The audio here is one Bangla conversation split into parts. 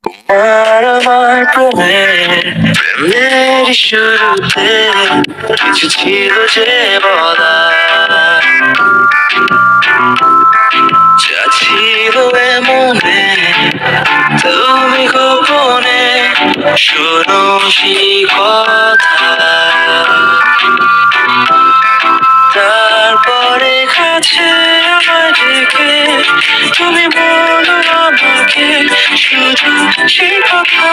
আমার প্রেমের শুরুতে কিছু ছিল যে বলা, যা ছিল মনে তুমি গোপনে শোনো সেই কথা। তারপরে কাছে আমার ডেকে তুমি বলো আমাকে শুধু সেই কথা।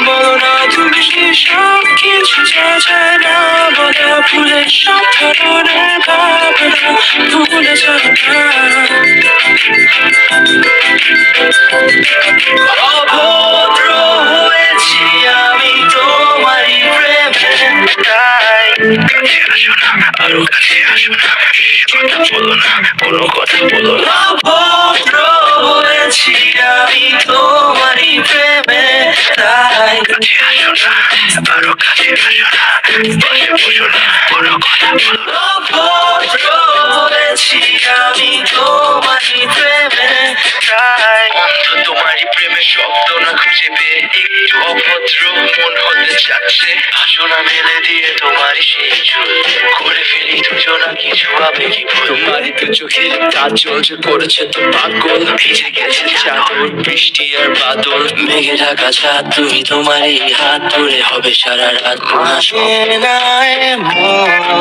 বলো না তুমি সব কিছু চায় না বলা, ভুলে সব ধরনের ভাবনা ভুলে যাবে না। অভদ্র হয়েছি আমি তোমারই প্রেমে, তাই কাছে আসো না, আরো কাছে আসো না, কথা বলো না, কোনো কথা বলো না। অভদ্র হয়েছি আমি তোমারই প্রেমে, তাই কাছে আসো না, আরো কাছে আসো না, পাশে বসো না, কোনো কথা বলো না। অভদ্র হয়েছি আমি তোমারই প্রেমে, তাই অন্ধ তোমারই প্রেমে শব্দ না খুঁজে পেয়ে একটু অভদ্র মন হতে চাচ্ছে। আসনা মেলে দিয়ে তোমারই সেই চুল করে ফেলি দুজনা কিছু আবেগী ভুল। তোমারই তো চোখের কাজল যে করেছে তো পাগল, ভিজে গেছে চাদর বৃষ্টি আর বাদল, মেঘে ঢাকা ছাদ তুমি তোমারই হাত ধরে হবে সারা রাত। আসে না এমন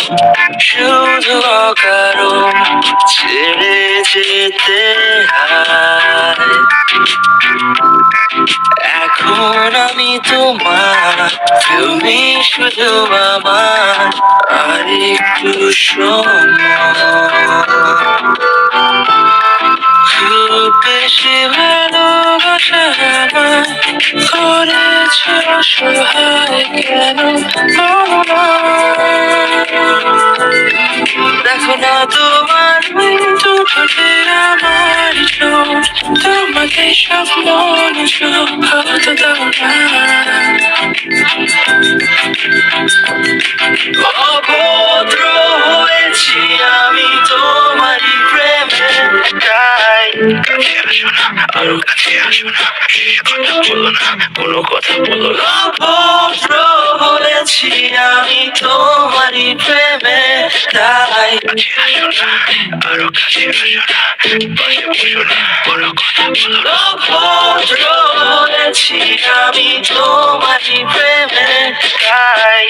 শুধু অকারণ ছেড়ে যেতে হয়। এখন আমি তোমার, তুমি শুধু আমার, আর একটু সময়। খুব বেশি ভালোবাসা আমায় করেছে অসহায়, কেন বলো না? দেখো না তোমার দুটোতে আমার চোখ, তোমাকে সব মনোযোগ হতে দাও না। অভদ্র হয়েছি আমি তোমারই প্রেমে, তাই কাছে আসো না, আরো কাছে আসো না, কথা বলো না, কোনো কথা বলো না। অভদ্র হয়েছি আমি তোমারই প্রেমে, তাই কাছে আসো না, আরো কাছে আসো না, পাশে বসো না, কোনো কথা বলো না। অভদ্র হয়েছি আমি তোমারই প্রেমে, তাই